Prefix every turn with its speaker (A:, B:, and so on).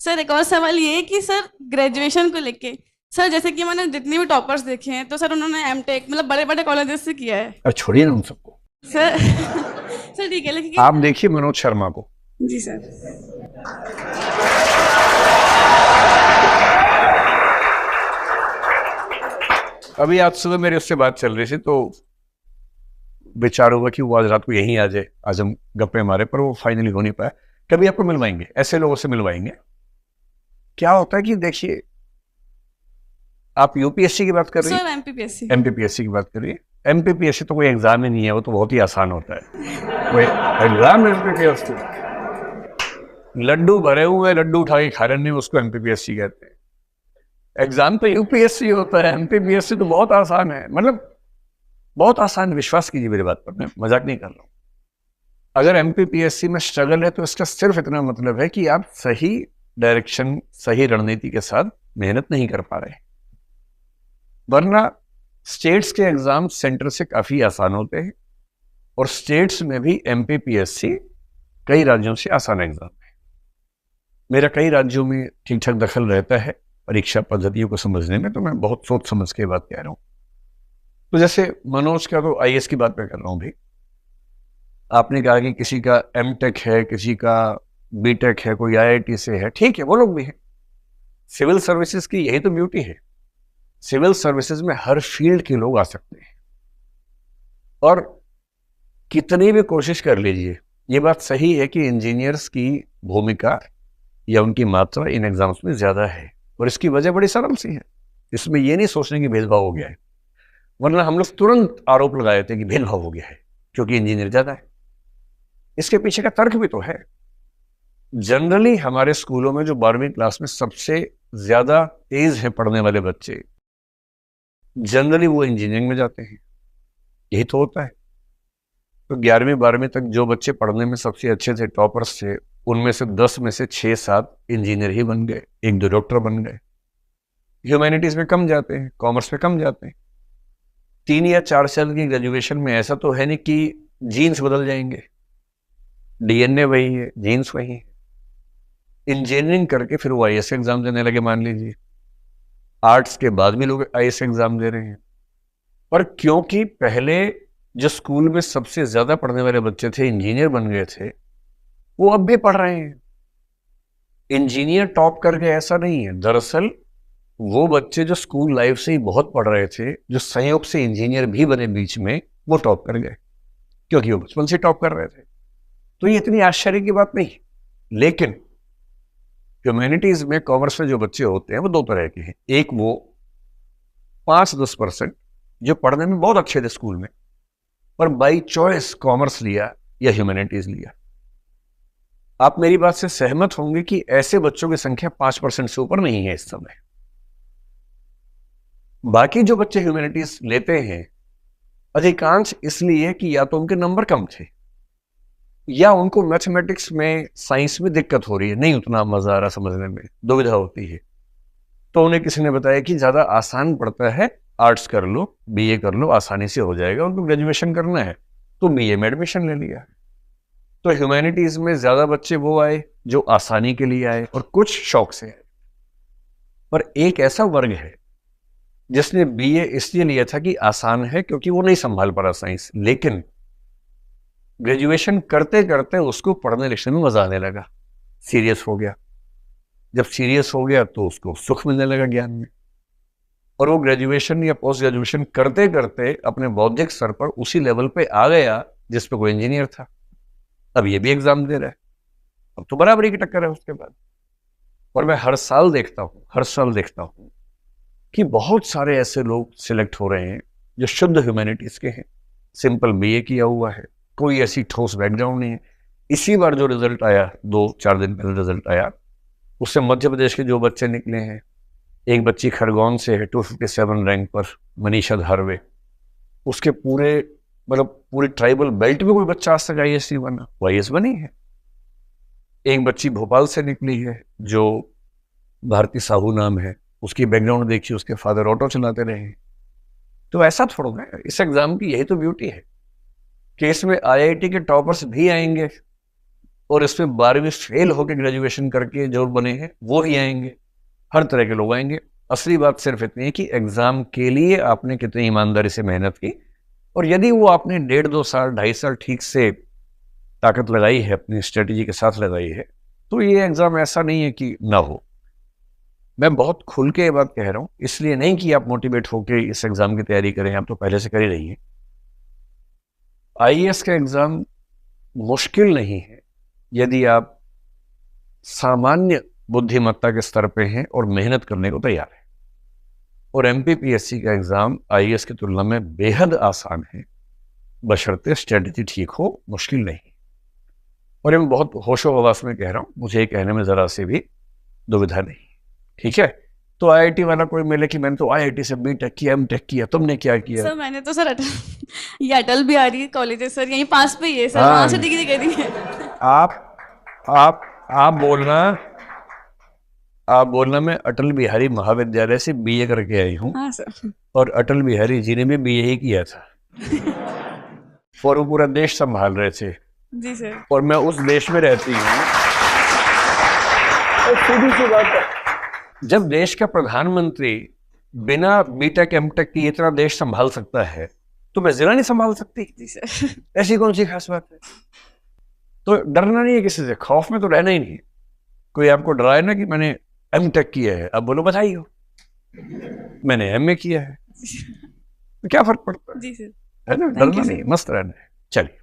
A: Sir एक और सवाल ये है कि सर ग्रेजुएशन को लेके, सर जैसे कि मैंने जितने भी टॉपर्स देखे हैं तो सर उन्होंने एमटेक मतलब बड़े बड़े कॉलेजेस से किया है।
B: और छोड़िए ना उन सबको।
A: सर सर ठीक है
B: आप
A: लेकिन।
B: देखिए मनोज शर्मा को।
A: जी सर।
B: अभी आज सुबह मेरे उससे बात चल रही थी तो विचार हुआ कि वो आज रात को यहीं आ जाए, आज हम गप्पे मारे, पर वो फाइनली हो नहीं पाया। कभी आपको मिलवाएंगे, ऐसे लोगों से मिलवाएंगे। क्या होता है कि देखिए, आप यूपीएससी की बात कर रही
A: सर
B: है,
A: एमपीपीएससी।
B: एमपीपीएससी की बात कर रही है। एमपीपीएससी तो कोई एग्जाम ही नहीं है, वो तो बहुत ही आसान होता है। कोई एग्जाम एमपीपीएससी, लड्डू भरे हुए लड्डू उठा के खा रहे नहीं, उसको एमपीपीएससी कहते हैं। एग्जाम तो यूपीएससी होता है, एमपीपीएससी तो बहुत आसान है, मतलब बहुत आसान। विश्वास कीजिए मेरी बात पर, मैं मजाक नहीं कर रहा हूं। अगर एमपीपीएससी में स्ट्रगल है तो इसका सिर्फ इतना मतलब है कि आप सही डायरेक्शन, सही रणनीति के साथ मेहनत नहीं कर पा रहे। वरना स्टेट्स के एग्जाम सेंटर से काफी आसान होते हैं, और स्टेट्स में भी एमपीपीएससी कई राज्यों से आसान एग्जाम है। मेरा कई राज्यों में ठीक ठाक दखल रहता है परीक्षा पद्धतियों को समझने में, तो मैं बहुत सोच समझ के बात कह रहा हूं। तो जैसे मनोज का, तो आईएएस की बात मैं कर रहा हूं भी। आपने कहा कि किसी का एमटेक है, किसी का बीटेक है, कोई आईआईटी से है, ठीक है, वो लोग भी हैं। सिविल सर्विसेज की यही तो ब्यूटी है। सिविल सर्विसेज में हर फील्ड के लोग आ सकते हैं, और कितनी भी कोशिश कर लीजिए, ये बात सही है कि इंजीनियर्स की भूमिका या उनकी मात्रा इन एग्जाम्स में ज्यादा है, और इसकी वजह बड़ी सरल सी है। इसमें ये नहीं सोचने की भेदभाव हो गया है, वरना हम लोग तुरंत आरोप लगाए थे कि भेदभाव हो गया है क्योंकि इंजीनियर ज्यादा है। इसके पीछे का तर्क भी तो है। जनरली हमारे स्कूलों में जो 12वीं क्लास में सबसे ज्यादा तेज है पढ़ने वाले बच्चे, जनरली वो इंजीनियरिंग में जाते हैं। यही तो होता है। तो 11वीं 12वीं तक जो बच्चे पढ़ने में सबसे अच्छे थे, टॉपर्स थे, उनमें से 10 में से 6-7 इंजीनियर ही बन गए, 1-2 डॉक्टर बन गए। ह्यूमैनिटीज में कम जाते हैं, कॉमर्स में कम जाते हैं। 3 या 4 साल की ग्रेजुएशन में ऐसा तो है नहीं कि जीन्स बदल जाएंगे। डीएनए वही है, जीन्स वही है। इंजीनियरिंग करके फिर वो आईएएस एग्जाम देने लगे, मान लीजिए। आर्ट्स के बाद भी लोग आईएएस एग्जाम दे रहे हैं। पर क्योंकि पहले जो स्कूल में सबसे ज्यादा पढ़ने वाले बच्चे थे इंजीनियर बन गए थे, वो अब भी पढ़ रहे हैं। इंजीनियर टॉप कर गए ऐसा नहीं है। दरअसल वो बच्चे जो स्कूल लाइफ से ही बहुत पढ़ रहे थे, जो संयोग से इंजीनियर भी बने बीच में, वो टॉप कर गए क्योंकि वो बचपन से टॉप कर रहे थे। तो ये इतनी आश्चर्य की बात नहीं। लेकिन ह्यूमैनिटीज में, कॉमर्स में जो बच्चे होते हैं वो दो तरह के हैं। एक वो 5-10% जो पढ़ने में बहुत अच्छे थे स्कूल में, पर बाई चॉइस कॉमर्स लिया या ह्यूमैनिटीज लिया। आप मेरी बात से सहमत होंगे कि ऐसे बच्चों की संख्या 5% से ऊपर नहीं है इस समय। बाकी जो बच्चे ह्यूमैनिटीज लेते हैं, अधिकांश इसलिए कि या तो उनके नंबर कम थे, या उनको मैथमेटिक्स में, साइंस में दिक्कत हो रही है, नहीं उतना मजा आ रहा समझने में, दुविधा होती है। तो उन्हें किसी ने बताया कि ज्यादा आसान पड़ता है, आर्ट्स कर लो, बीए कर लो, आसानी से हो जाएगा। उनको ग्रेजुएशन करना है तो बीए में एडमिशन ले लिया। तो ह्यूमैनिटीज में ज्यादा बच्चे वो आए जो आसानी के लिए आए, और कुछ शौक से आए। पर एक ऐसा वर्ग है जिसने बीए इसलिए लिया था कि आसान है, क्योंकि वो नहीं संभाल पा रहा साइंस, लेकिन ग्रेजुएशन करते करते उसको पढ़ने लिखने में मजा आने लगा, सीरियस हो गया। जब सीरियस हो गया तो उसको सुख मिलने लगा ज्ञान में, और वो ग्रेजुएशन या पोस्ट ग्रेजुएशन करते करते अपने बौद्धिक स्तर पर उसी लेवल पे आ गया जिस पे कोई इंजीनियर था। अब ये भी एग्जाम दे रहा है, अब तो बराबरी की टक्कर है उसके बाद। और मैं हर साल देखता हूँ कि बहुत सारे ऐसे लोग सिलेक्ट हो रहे हैं जो शुद्ध ह्यूमैनिटीज के हैं, सिंपल बीए किया हुआ है, कोई ऐसी ठोस बैकग्राउंड नहीं है। इसी बार जो रिजल्ट आया, 2-4 दिन पहले रिजल्ट आया, उससे मध्य प्रदेश के जो बच्चे निकले हैं, एक बच्ची खरगोन से है 257 रैंक पर, मनीषा धारवे। उसके पूरे, मतलब पूरी ट्राइबल बेल्ट में कोई बच्चा आज तक आईएएस नहीं बना, वो आईएएस बनी है। एक बच्ची भोपाल से निकली है जो भारती साहू नाम है, उसकी बैकग्राउंड देखिए, उसके फादर ऑटो चलाते रहे हैं। तो ऐसा थोड़ा है, इस एग्जाम की यही तो ब्यूटी है कि इसमें आईआईटी के टॉपर्स भी आएंगे, और इसमें 12वीं फेल होकर ग्रेजुएशन करके जो बने हैं वो ही आएंगे, हर तरह के लोग आएंगे। असली बात सिर्फ इतनी है कि एग्जाम के लिए आपने कितनी ईमानदारी से मेहनत की, और यदि वो आपने 1.5-2 साल 2.5 साल ठीक से ताकत लगाई है, अपनी स्ट्रेटेजी के साथ लगाई है, तो ये एग्जाम ऐसा नहीं है कि ना हो। मैं बहुत खुल के ये बात कह रहा हूँ, इसलिए नहीं कि आप मोटिवेट होकर इस एग्जाम की तैयारी करें, आप तो पहले से कर ही रही हैं। आईएएस का एग्जाम मुश्किल नहीं है यदि आप सामान्य बुद्धिमत्ता के स्तर पे हैं और मेहनत करने को तैयार हैं। और एमपीपीएससी का एग्जाम आईएएस की तुलना में बेहद आसान है, बशर्ते स्ट्रेटजी ठीक हो, मुश्किल नहीं। और ये मैं बहुत होशो हवास में कह रहा हूँ, मुझे ये कहने में जरा से भी दुविधा नहीं, ठीक है। तो आईआईटी वाला कोई मिले कि मैंने तो आईआईटी से बीटेक किया, एमटेक किया, तुमने क्या किया?
A: सर मैंने तो सर ये अटल बिहारी कॉलेज है सर, यहीं पास पे ही है सर,
B: हाँ।
A: वहां से डिग्री करी है।
B: आप बोलना मैं अटल बिहारी महाविद्यालय से बीए करके आई हूँ,
A: हाँ सर।
B: और अटल बिहारी जी ने भी बीए ही किया था और वो पूरा देश संभाल रहे थे,
A: जी सर।
B: और मैं उस देश में रहती हूँ। और सीधी सी बात है, जब देश का प्रधानमंत्री बिना बीटेक एमटेक की इतना देश संभाल सकता है, तो मैं जिला नहीं संभाल सकती?
A: जी सर।
B: ऐसी कौन सी खास बात है? तो डरना नहीं है किसी से, खौफ में तो रहना ही नहीं। कोई आपको डराए ना कि मैंने एमटेक किया है, अब बोलो बधाई हो, मैंने एमए किया है, तो क्या फर्क पड़ता है?
A: जी सर।
B: है ना, डरना नहीं, मस्त रहना है। चलिए।